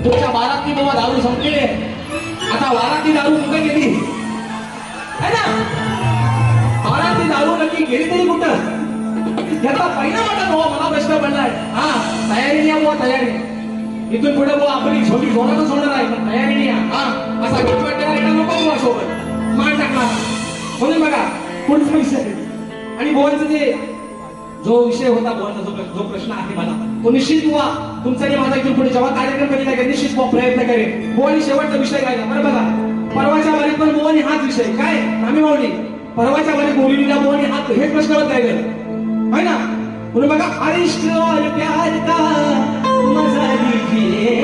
तुमच्या बारातली बाबा दारू संपली, आता वारातली दारू कुठे गेली है ना? बारातली दारू नक्की गेली तरी कुठं? याचा पहिला वाटत हो मला प्रश्न पडलाय. हा तयारी नाही बुवा, तयारी इथून पुढे बुवा आपली छोटी जोरातच होणार आहे, पण तयारी नाही. हा असा वाटायला नको बुवा सोबत मान टाकला म्हणून बघा पुढचा विषय. आणि बुवांचं जे जो विषय होता, बुवांचा जो प्रश्न आहे मला तो निश्चित बुवा तुमचा आणि माझा इथून पुढे जेव्हा कार्यक्रम करीत आहे निश्चित बुवा प्रयत्न करेल. बुवानी शेवटचा विषय गायला बरं बघा. परवाच्या वारीत पण बुवानी हाच विषय काय आम्ही मावली परवाच्या वारीत बोललेला बुवानी हात हेच प्रश्न गायलं है ना. म्हणून बघा, इश्क और प्यार का मजा लीजिए